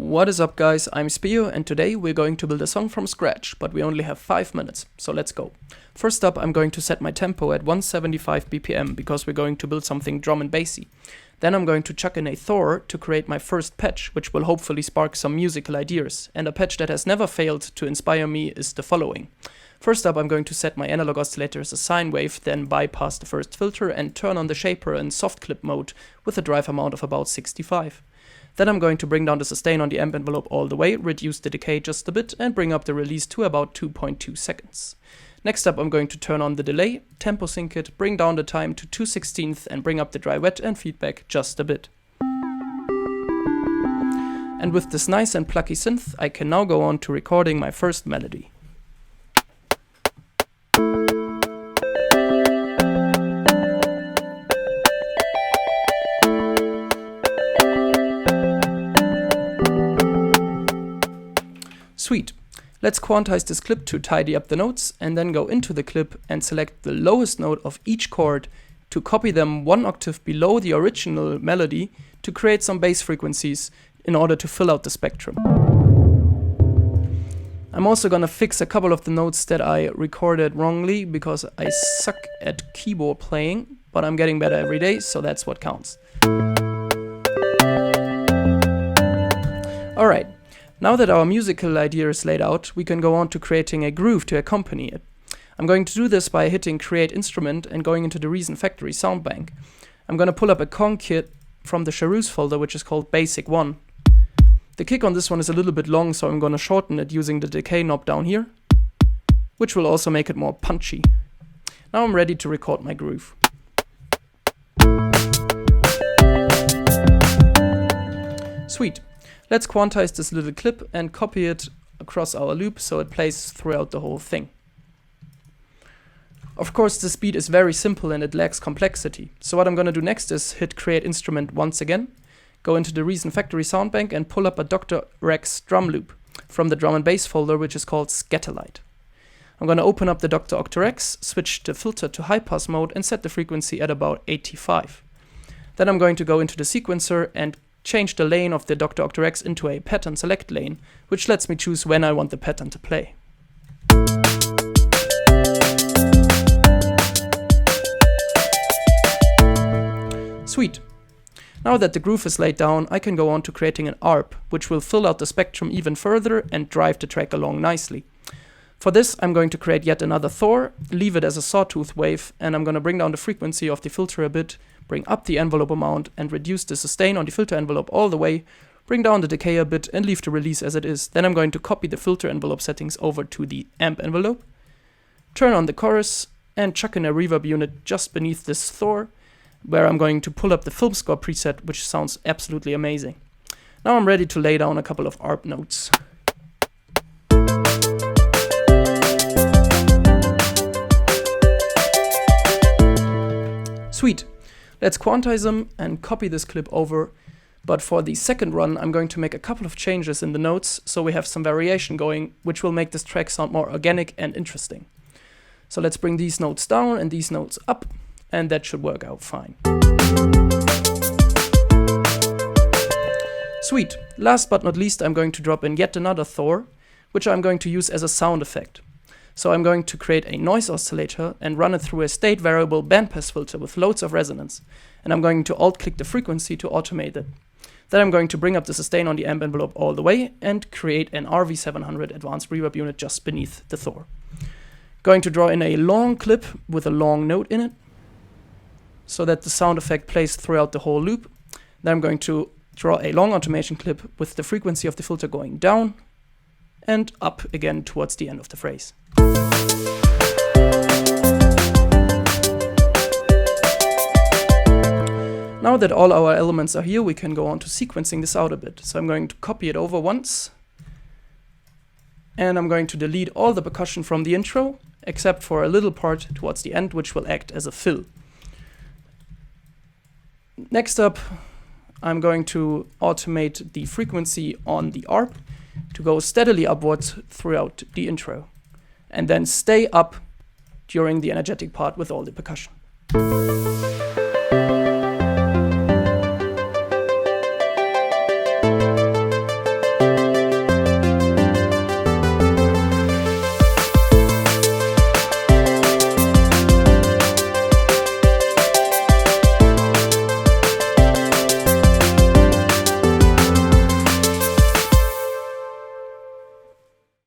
What is up, guys? I'm Speo, and today we're going to build a song from scratch, but we only have 5 minutes, so let's go. First up, I'm going to set my tempo at 175 BPM because we're going to build something drum and bassy. Then I'm going to chuck in a Thor to create my first patch, which will hopefully spark some musical ideas. And a patch that has never failed to inspire me is the following. First up, I'm going to set my analog oscillator as a sine wave, then bypass the first filter and turn on the shaper in soft clip mode with a drive amount of about 65. Then I'm going to bring down the sustain on the amp envelope all the way, reduce the decay just a bit, and bring up the release to about 2.2 seconds. Next up, I'm going to turn on the delay, tempo sync it, bring down the time to 2/16, and bring up the dry wet and feedback just a bit. And with this nice and plucky synth, I can now go on to recording my first melody. Sweet. Let's quantize this clip to tidy up the notes and then go into the clip and select the lowest note of each chord to copy them 1 octave below the original melody to create some bass frequencies in order to fill out the spectrum. I'm also gonna fix a couple of the notes that I recorded wrongly because I suck at keyboard playing, but I'm getting better every day, so that's what counts. Alright. Now that our musical idea is laid out, we can go on to creating a groove to accompany it. I'm going to do this by hitting Create Instrument and going into the Reason Factory sound bank. I'm going to pull up a Kong kit from the Charoos folder, which is called Basic 1. The kick on this one is a little bit long, so I'm going to shorten it using the decay knob down here, which will also make it more punchy. Now I'm ready to record my groove. Sweet. Let's quantize this little clip and copy it across our loop so it plays throughout the whole thing. Of course, this beat is very simple and it lacks complexity. So what I'm going to do next is hit Create Instrument once again, go into the Reason Factory sound bank and pull up a Dr. Rex drum loop from the drum and bass folder, which is called Scatterlight. I'm going to open up the Dr. Octarex, switch the filter to high pass mode and set the frequency at about 85. Then I'm going to go into the sequencer and change the lane of the Dr. Octarex into a pattern select lane, which lets me choose when I want the pattern to play. Sweet. Now that the groove is laid down, I can go on to creating an ARP, which will fill out the spectrum even further and drive the track along nicely. For this, I'm going to create yet another Thor, leave it as a sawtooth wave, and I'm going to bring down the frequency of the filter a bit, bring up the envelope amount and reduce the sustain on the filter envelope all the way, bring down the decay a bit and leave the release as it is. Then I'm going to copy the filter envelope settings over to the amp envelope, turn on the chorus and chuck in a reverb unit just beneath this Thor, where I'm going to pull up the film score preset, which sounds absolutely amazing. Now I'm ready to lay down a couple of ARP notes. Sweet. Let's quantize them and copy this clip over, but for the second run I'm going to make a couple of changes in the notes so we have some variation going, which will make this track sound more organic and interesting. So let's bring these notes down and these notes up, and that should work out fine. Sweet. Last but not least, I'm going to drop in yet another Thor, which I'm going to use as a sound effect. So I'm going to create a noise oscillator and run it through a state variable bandpass filter with loads of resonance. And I'm going to alt-click the frequency to automate it. Then I'm going to bring up the sustain on the amp envelope all the way and create an RV700 advanced reverb unit just beneath the Thor. Going to draw in a long clip with a long note in it so that the sound effect plays throughout the whole loop. Then I'm going to draw a long automation clip with the frequency of the filter going down and up again towards the end of the phrase. Now that all our elements are here, we can go on to sequencing this out a bit. So I'm going to copy it over once, and I'm going to delete all the percussion from the intro, except for a little part towards the end, which will act as a fill. Next up, I'm going to automate the frequency on the ARP to go steadily upwards throughout the intro, and then stay up during the energetic part with all the percussion.